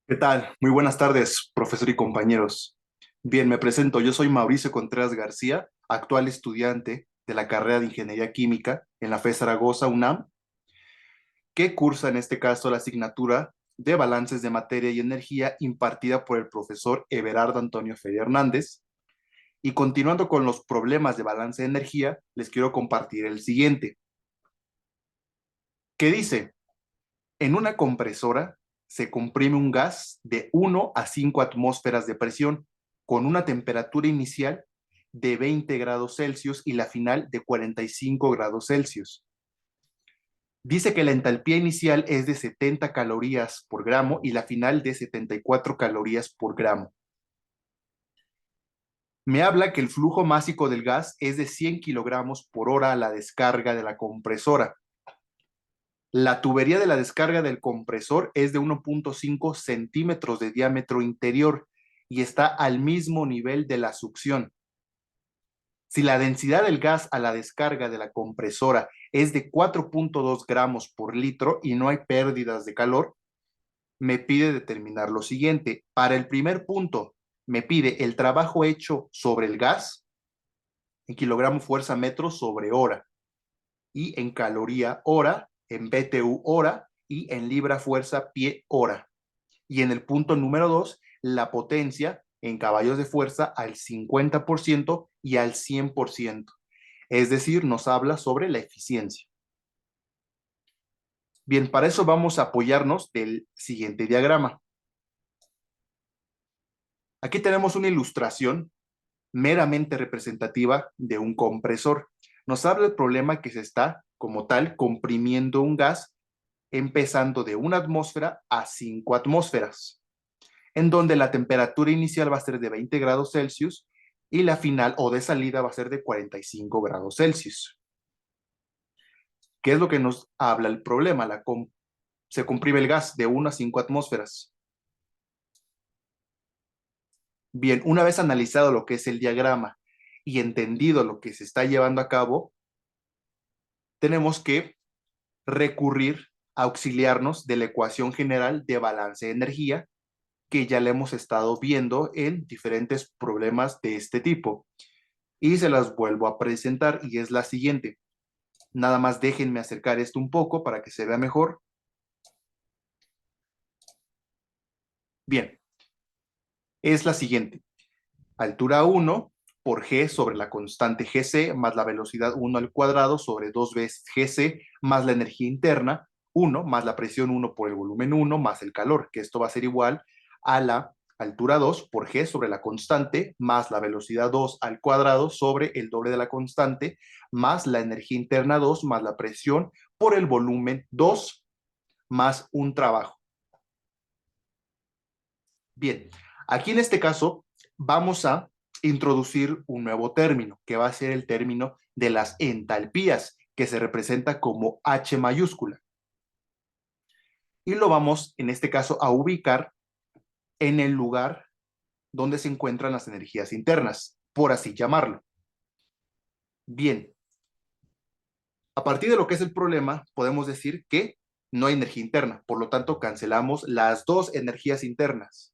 ¿Qué tal? Muy buenas tardes, profesor y compañeros. Bien, me presento. Yo soy Mauricio Contreras García, actual estudiante de la carrera de Ingeniería Química en la FE Zaragoza, UNAM, que cursa en este caso la asignatura de Balances de Materia y Energía impartida por el profesor Everardo Antonio Feria Hernández. Y continuando con los problemas de balance de energía, les quiero compartir el siguiente, que dice, en una compresora se comprime un gas de 1 a 5 atmósferas de presión con una temperatura inicial de 20 grados Celsius y la final de 45 grados Celsius. Dice que la entalpía inicial es de 70 calorías por gramo y la final de 74 calorías por gramo. Me habla que el flujo másico del gas es de 100 kilogramos por hora a la descarga de la compresora. La tubería de la descarga del compresor es de 1.5 centímetros de diámetro interior y está al mismo nivel de la succión. Si la densidad del gas a la descarga de la compresora es de 4.2 gramos por litro y no hay pérdidas de calor, me pide determinar lo siguiente. Para el primer punto, me pide el trabajo hecho sobre el gas en kilogramo fuerza metro sobre hora y en caloría hora, en BTU hora y en libra fuerza pie hora. Y en el punto número 2, la potencia en caballos de fuerza al 50% y al 100%. Es decir, nos habla sobre la eficiencia. Bien, para eso vamos a apoyarnos del siguiente diagrama. Aquí tenemos una ilustración meramente representativa de un compresor. Nos habla del problema que se está, como tal, comprimiendo un gas empezando de 1 atmósfera a 5 atmósferas, en donde la temperatura inicial va a ser de 20 grados Celsius y la final o de salida va a ser de 45 grados Celsius. ¿Qué es lo que nos habla el problema? Se comprime el gas de 1 a 5 atmósferas. Bien, una vez analizado lo que es el diagrama y entendido lo que se está llevando a cabo, tenemos que recurrir a auxiliarnos de la ecuación general de balance de energía que ya le hemos estado viendo en diferentes problemas de este tipo. Y se las vuelvo a presentar y es la siguiente. Nada más déjenme acercar esto un poco para que se vea mejor. Bien, es la siguiente. Altura 1 por g sobre la constante gc más la velocidad 1 al cuadrado sobre 2 veces gc más la energía interna 1 más la presión 1 por el volumen 1 más el calor, que esto va a ser igual a la altura 2 por g sobre la constante más la velocidad 2 al cuadrado sobre el doble de la constante más la energía interna 2 más la presión por el volumen 2 más un trabajo. Bien, aquí en este caso vamos a introducir un nuevo término, que va a ser el término de las entalpías, que se representa como H mayúscula. Y lo vamos, en este caso, a ubicar en el lugar donde se encuentran las energías internas, por así llamarlo. Bien, a partir de lo que es el problema, podemos decir que no hay energía interna, por lo tanto, cancelamos las dos energías internas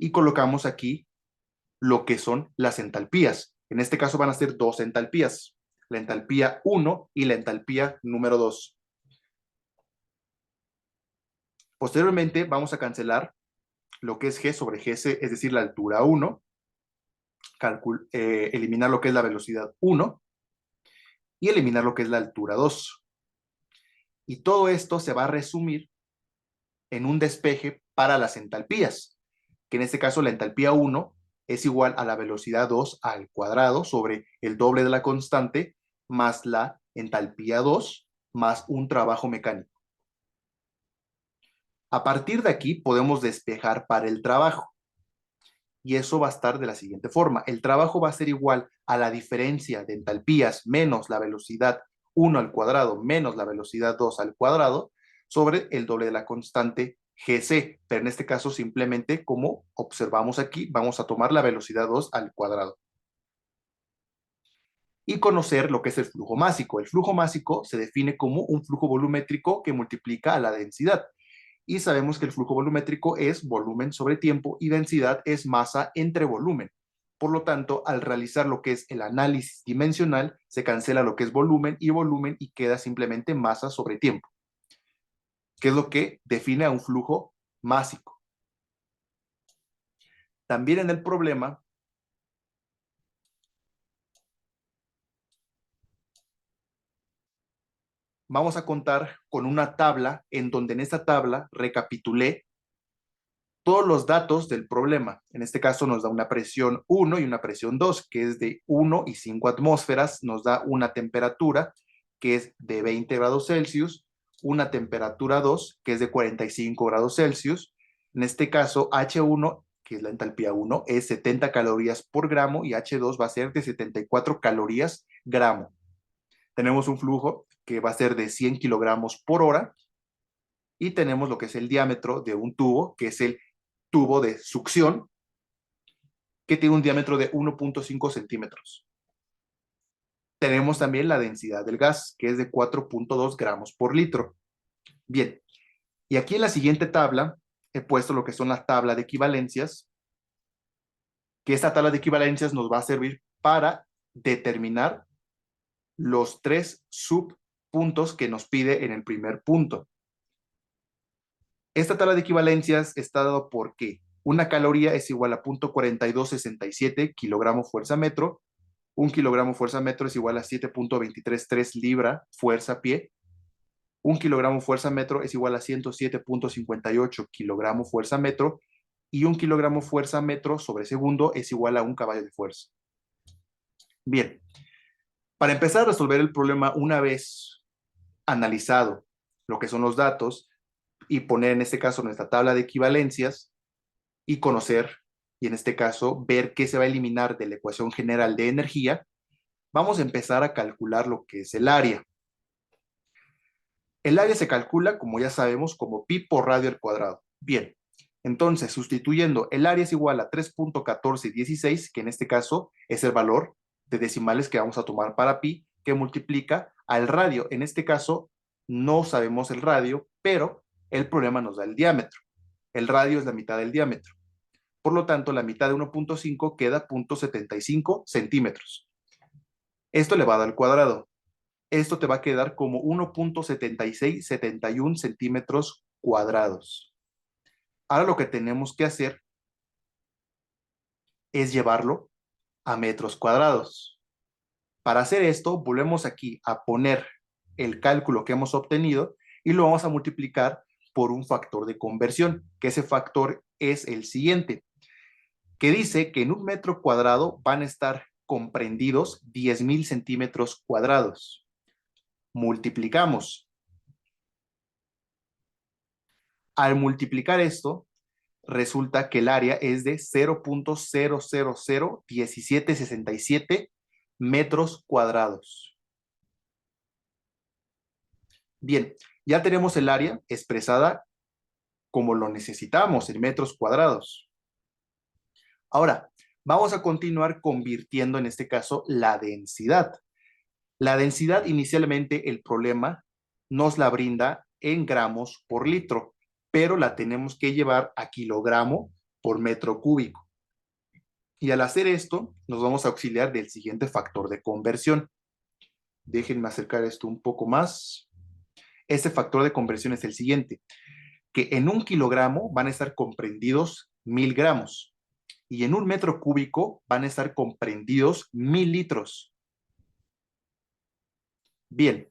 y colocamos aquí lo que son las entalpías. En este caso van a ser dos entalpías, la entalpía 1 y la entalpía número 2. Posteriormente vamos a cancelar lo que es G sobre Gc, es decir, la altura 1, eliminar lo que es la velocidad 1 y eliminar lo que es la altura 2. Y todo esto se va a resumir en un despeje para las entalpías, que en este caso la entalpía 1 es igual a la velocidad 2 al cuadrado sobre el doble de la constante más la entalpía 2 más un trabajo mecánico. A partir de aquí podemos despejar para el trabajo y eso va a estar de la siguiente forma. El trabajo va a ser igual a la diferencia de entalpías menos la velocidad 1 al cuadrado menos la velocidad 2 al cuadrado sobre el doble de la constante gc, pero en este caso simplemente como observamos aquí, vamos a tomar la velocidad 2 al cuadrado. Y conocer lo que es el flujo másico. El flujo másico se define como un flujo volumétrico que multiplica a la densidad. y sabemos que el flujo volumétrico es volumen sobre tiempo y densidad es masa entre volumen. Por lo tanto, al realizar lo que es el análisis dimensional, se cancela lo que es volumen y queda simplemente masa sobre tiempo, que es lo que define a un flujo másico. También en el problema vamos a contar con una tabla en donde en esta tabla recapitulé todos los datos del problema. En este caso nos da una presión 1 y una presión 2, que es de 1 y 5 atmósferas. Nos da una temperatura que es de 20 grados Celsius, una temperatura 2 que es de 45 grados Celsius. En este caso, H1, que es la entalpía 1, es 70 calorías por gramo y H2 va a ser de 74 calorías gramo. Tenemos un flujo que va a ser de 100 kilogramos por hora y tenemos lo que es el diámetro de un tubo, que es el tubo de succión, que tiene un diámetro de 1.5 centímetros. Tenemos también la densidad del gas, que es de 4.2 gramos por litro. Bien, y aquí en la siguiente tabla he puesto lo que son las tablas de equivalencias, que esta tabla de equivalencias nos va a servir para determinar los 3 subpuntos que nos pide en el primer punto. Esta tabla de equivalencias está dado porque una caloría es igual a 0.4267 kilogramo fuerza metro, un kilogramo fuerza metro es igual a 7.233 libra fuerza pie, un kilogramo fuerza metro es igual a 107.58 kilogramo fuerza metro y un kilogramo fuerza metro sobre segundo es igual a un caballo de fuerza. Bien, para empezar a resolver el problema una vez analizado lo que son los datos y poner en este caso nuestra tabla de equivalencias y conocer, y en este caso ver qué se va a eliminar de la ecuación general de energía, vamos a empezar a calcular lo que es el área. El área se calcula, como ya sabemos, como pi por radio al cuadrado. Bien, entonces sustituyendo el área es igual a 3.1416, que en este caso es el valor de decimales que vamos a tomar para pi, que multiplica al radio. En este caso no sabemos el radio, pero el problema nos da el diámetro. El radio es la mitad del diámetro. Por lo tanto, la mitad de 1.5 queda 0.75 centímetros. Esto elevado al cuadrado. Esto te va a quedar como 1.7671 centímetros cuadrados. Ahora lo que tenemos que hacer es llevarlo a metros cuadrados. Para hacer esto, volvemos aquí a poner el cálculo que hemos obtenido y lo vamos a multiplicar por un factor de conversión, que ese factor es el siguiente, que dice que en un metro cuadrado van a estar comprendidos 10,000 centímetros cuadrados. Multiplicamos. Al multiplicar esto, resulta que el área es de 0.0001767 metros cuadrados. Bien, ya tenemos el área expresada como lo necesitamos en metros cuadrados. Ahora, vamos a continuar convirtiendo en este caso la densidad. La densidad inicialmente el problema nos la brinda en gramos por litro, pero la tenemos que llevar a kilogramo por metro cúbico. Y al hacer esto, nos vamos a auxiliar del siguiente factor de conversión. Déjenme acercar esto un poco más. Este factor de conversión es el siguiente, que en un kilogramo van a estar comprendidos 1000 gramos y en un metro cúbico van a estar comprendidos 1000 litros. Bien,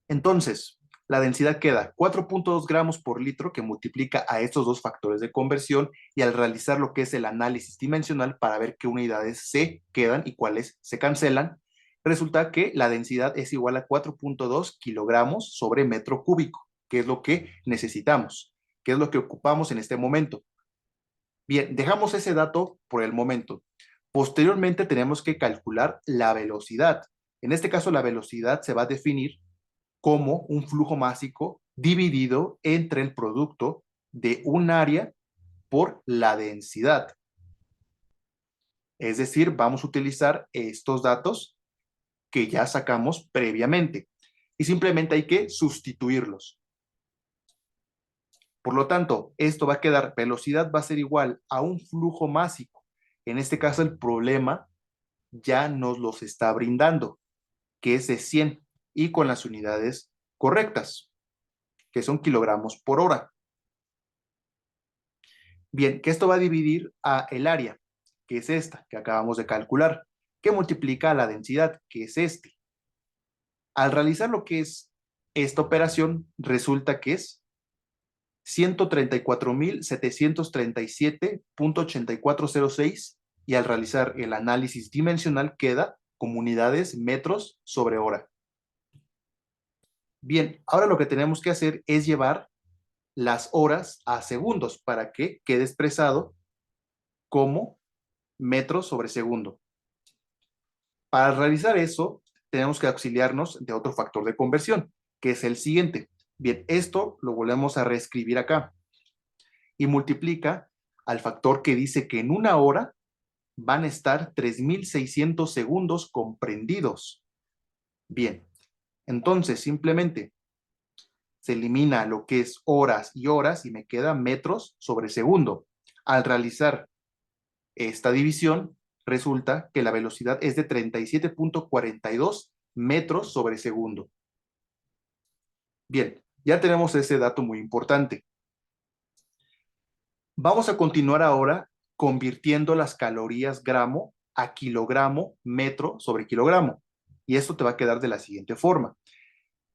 entonces, la densidad queda 4.2 gramos por litro que multiplica a estos dos factores de conversión y al realizar lo que es el análisis dimensional para ver qué unidades se quedan y cuáles se cancelan, resulta que la densidad es igual a 4.2 kilogramos sobre metro cúbico, que es lo que necesitamos, que es lo que ocupamos en este momento. Bien, dejamos ese dato por el momento. Posteriormente tenemos que calcular la velocidad. En este caso, la velocidad se va a definir como un flujo másico dividido entre el producto de un área por la densidad. Es decir, vamos a utilizar estos datos que ya sacamos previamente y simplemente hay que sustituirlos. Por lo tanto, esto va a quedar, velocidad va a ser igual a un flujo másico. En este caso, el problema ya nos los está brindando, que es de 100 y con las unidades correctas, que son kilogramos por hora. Bien, que esto va a dividir a el área, que es esta, que acabamos de calcular, que multiplica a la densidad, que es este. Al realizar lo que es esta operación, resulta que es 134.737.8406 y al realizar el análisis dimensional queda como unidades metros sobre hora. Bien, ahora lo que tenemos que hacer es llevar las horas a segundos para que quede expresado como metros sobre segundo. Para realizar eso, tenemos que auxiliarnos de otro factor de conversión, que es el siguiente. Bien, esto lo volvemos a reescribir acá y multiplica al factor que dice que en una hora van a estar 3.600 segundos comprendidos. Bien, entonces simplemente se elimina lo que es horas y horas y me queda metros sobre segundo. Al realizar esta división, resulta que la velocidad es de 37.42 metros sobre segundo. Bien, ya tenemos ese dato muy importante. Vamos a continuar ahora convirtiendo las calorías gramo a kilogramo metro sobre kilogramo. Y esto te va a quedar de la siguiente forma.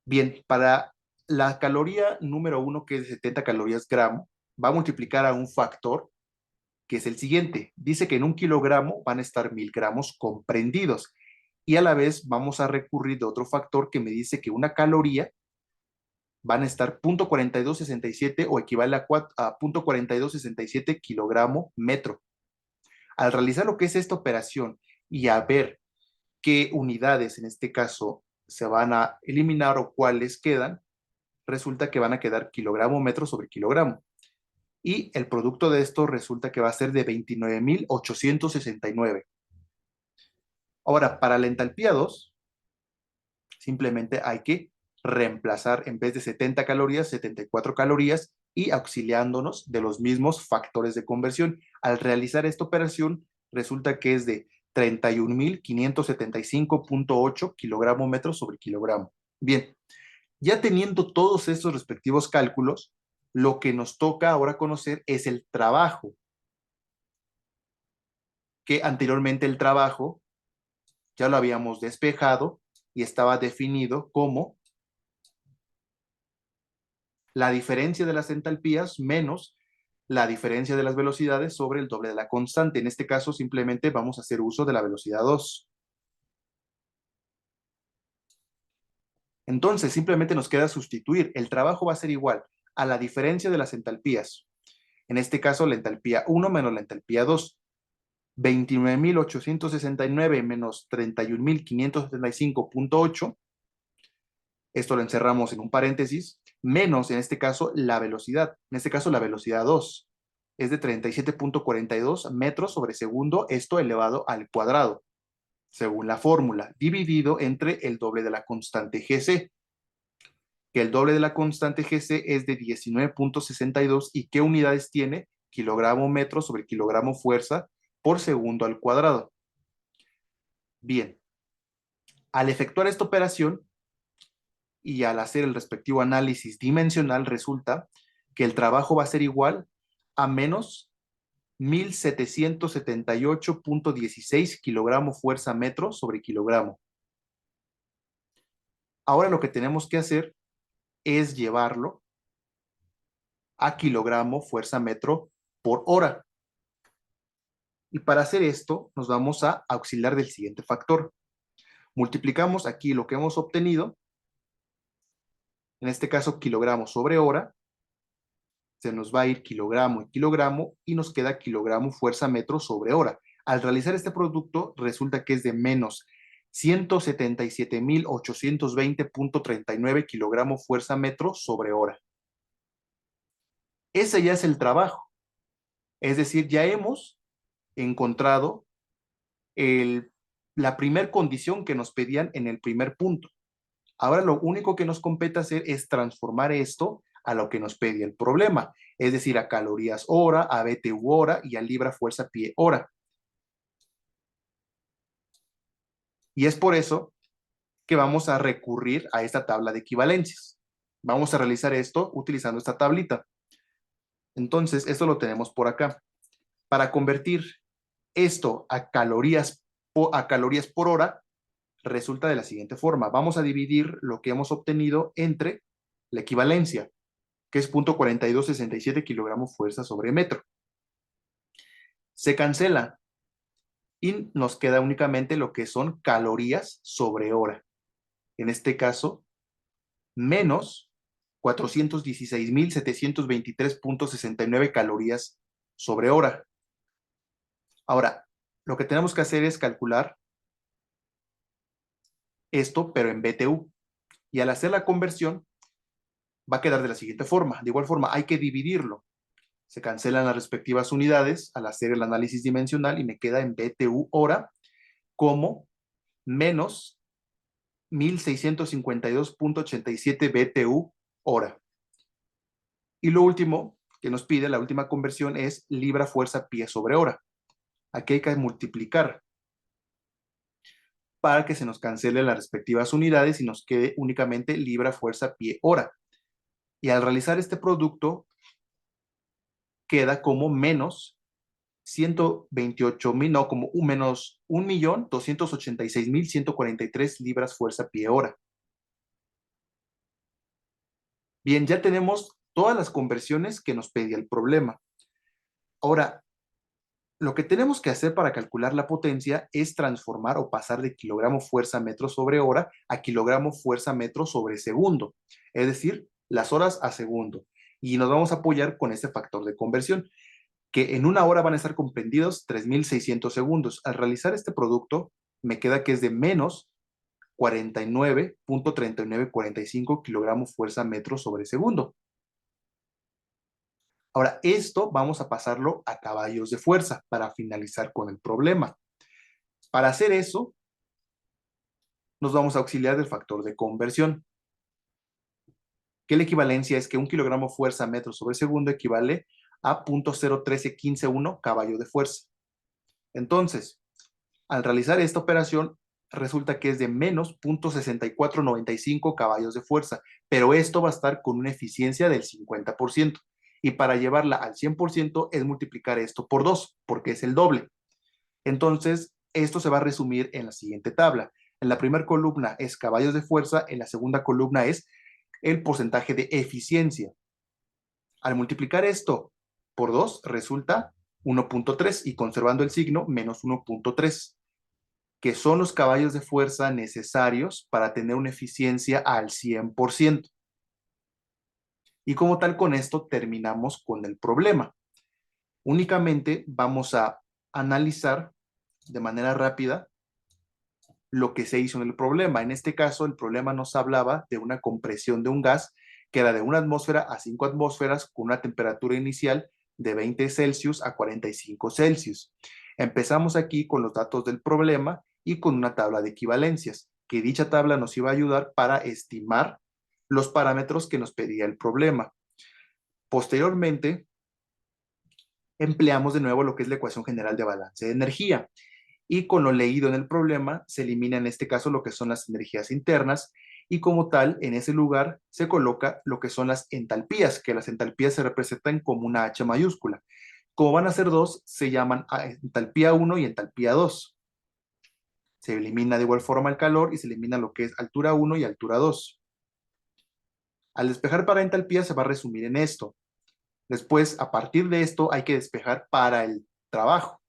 Bien, para la caloría número 1, que es de 70 calorías gramo, va a multiplicar a un factor que es el siguiente. Dice que en un kilogramo van a estar 1.000 gramos comprendidos. Y a la vez vamos a recurrir de otro factor que me dice que una caloría van a estar 0.4267 o equivale a 0.4267 kilogramo metro. Al realizar lo que es esta operación y a ver qué unidades en este caso se van a eliminar o cuáles quedan, resulta que van a quedar kilogramo metro sobre kilogramo. Y el producto de esto resulta que va a ser de 29.869. Ahora, para la entalpía 2, simplemente hay que reemplazar en vez de 70 calorías, 74 calorías y auxiliándonos de los mismos factores de conversión. Al realizar esta operación, resulta que es de 31.575.8 kilogramo metro sobre kilogramo. Bien, ya teniendo todos estos respectivos cálculos, lo que nos toca ahora conocer es el trabajo, que anteriormente el trabajo ya lo habíamos despejado y estaba definido como la diferencia de las entalpías menos la diferencia de las velocidades sobre el doble de la constante. En este caso, simplemente vamos a hacer uso de la velocidad 2. Entonces, simplemente nos queda sustituir. El trabajo va a ser igual a la diferencia de las entalpías. En este caso, la entalpía 1 menos la entalpía 2. 29.869 menos 31.575.8. Esto lo encerramos en un paréntesis, menos en este caso la velocidad. En este caso la velocidad 2 es de 37.42 metros sobre segundo, esto elevado al cuadrado, según la fórmula, dividido entre el doble de la constante GC, que el doble de la constante GC es de 19.62 y ¿qué unidades tiene? Kilogramo metro sobre kilogramo fuerza por segundo al cuadrado. Bien, al efectuar esta operación, y al hacer el respectivo análisis dimensional resulta que el trabajo va a ser igual a menos 1.778.16 kilogramo fuerza metro sobre kilogramo. Ahora lo que tenemos que hacer es llevarlo a kilogramo fuerza metro por hora. Y para hacer esto nos vamos a auxiliar del siguiente factor. Multiplicamos aquí lo que hemos obtenido, en este caso kilogramo sobre hora, se nos va a ir kilogramo y nos queda kilogramo fuerza metro sobre hora. Al realizar este producto resulta que es de menos 177.820.39 kilogramo fuerza metro sobre hora. Ese ya es el trabajo. Es decir, ya hemos encontrado la primer condición que nos pedían en el primer punto. Ahora lo único que nos compete hacer es transformar esto a lo que nos pedía el problema, es decir, a calorías hora, a BTU hora y a libra fuerza pie hora. Y es por eso que vamos a recurrir a esta tabla de equivalencias. Vamos a realizar esto utilizando esta tablita. Entonces, esto lo tenemos por acá. Para convertir esto a calorías por hora, resulta de la siguiente forma. Vamos a dividir lo que hemos obtenido entre la equivalencia, que es 0.4267 kilogramos fuerza sobre metro. Se cancela y nos queda únicamente lo que son calorías sobre hora. En este caso, menos 416.723.69 calorías sobre hora. Ahora, lo que tenemos que hacer es calcular esto, pero en BTU. Y al hacer la conversión, va a quedar de la siguiente forma. De igual forma, hay que dividirlo. Se cancelan las respectivas unidades al hacer el análisis dimensional y me queda en BTU hora como menos 1652.87 BTU hora. Y lo último que nos pide, la última conversión, es libra fuerza pie sobre hora. Aquí hay que multiplicar para que se nos cancelen las respectivas unidades y nos quede únicamente libra fuerza pie hora. Y al realizar este producto, queda como menos 128.000, no, como un menos 1.286.143 libras fuerza pie hora. Bien, ya tenemos todas las conversiones que nos pedía el problema. Ahora, lo que tenemos que hacer para calcular la potencia es transformar o pasar de kilogramo fuerza metro sobre hora a kilogramo fuerza metro sobre segundo, es decir, las horas a segundo. Y nos vamos a apoyar con este factor de conversión, que en una hora van a estar comprendidos 3.600 segundos. Al realizar este producto, me queda que es de menos 49.3945 kilogramos fuerza metro sobre segundo. Ahora, esto vamos a pasarlo a caballos de fuerza para finalizar con el problema. Para hacer eso, nos vamos a auxiliar del factor de conversión, que la equivalencia es que un kilogramo fuerza metro sobre segundo equivale a 0.0131 caballo de fuerza. Entonces, al realizar esta operación, resulta que es de menos 0.6495 caballos de fuerza, pero esto va a estar con una eficiencia del 50%. Y para llevarla al 100% es multiplicar esto por 2, porque es el doble. Entonces, esto se va a resumir en la siguiente tabla. En la primera columna es caballos de fuerza, en la segunda columna es el porcentaje de eficiencia. Al multiplicar esto por 2, resulta 1.3 y conservando el signo, menos 1.3, que son los caballos de fuerza necesarios para tener una eficiencia al 100%. Y como tal, con esto terminamos con el problema. Únicamente vamos a analizar de manera rápida lo que se hizo en el problema. En este caso, el problema nos hablaba de una compresión de un gas que era de 1 atmósfera a 5 atmósferas con una temperatura inicial de 20 Celsius a 45 Celsius. Empezamos aquí con los datos del problema y con una tabla de equivalencias, que dicha tabla nos iba a ayudar para estimar los parámetros que nos pedía el problema. Posteriormente, empleamos de nuevo lo que es la ecuación general de balance de energía. Y con lo leído en el problema, se elimina en este caso lo que son las energías internas y como tal, en ese lugar se coloca lo que son las entalpías, que las entalpías se representan como una H mayúscula. Como van a ser dos, se llaman entalpía 1 y entalpía 2. Se elimina de igual forma el calor y se elimina lo que es altura 1 y altura 2. Al despejar para entalpía se va a resumir en esto. Después, a partir de esto, hay que despejar para el trabajo.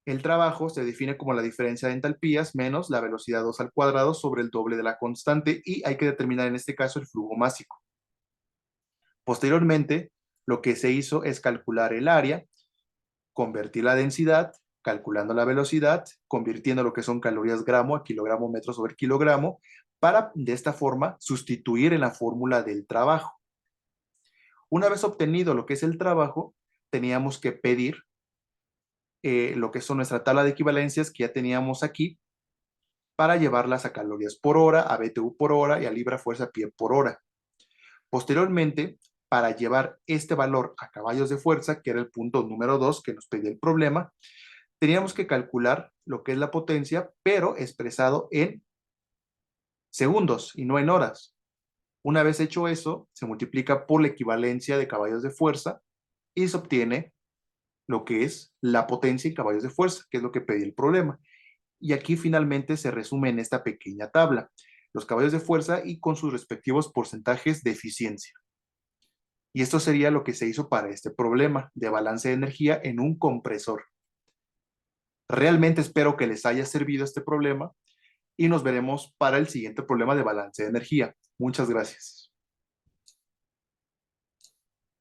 El trabajo se define como la diferencia de entalpías menos la velocidad 2 al cuadrado sobre el doble de la constante y hay que determinar en este caso el flujo másico. Posteriormente, lo que se hizo es calcular el área, convertir la densidad, calculando la velocidad, convirtiendo lo que son calorías gramo a kilogramo metro sobre kilogramo, para de esta forma sustituir en la fórmula del trabajo. Una vez obtenido lo que es el trabajo, teníamos que pedir lo que son nuestra tabla de equivalencias que ya teníamos aquí, para llevarlas a calorías por hora, a BTU por hora y a libra fuerza pie por hora. Posteriormente, para llevar este valor a caballos de fuerza, que era el punto número 2 que nos pedía el problema, teníamos que calcular lo que es la potencia, pero expresado en segundos y no en horas. Una vez hecho eso, se multiplica por la equivalencia de caballos de fuerza y se obtiene lo que es la potencia en caballos de fuerza, que es lo que pedía el problema. Y aquí finalmente se resume en esta pequeña tabla, los caballos de fuerza y con sus respectivos porcentajes de eficiencia. Y esto sería lo que se hizo para este problema de balance de energía en un compresor. Realmente espero que les haya servido este problema y nos veremos para el siguiente problema de balance de energía. Muchas gracias.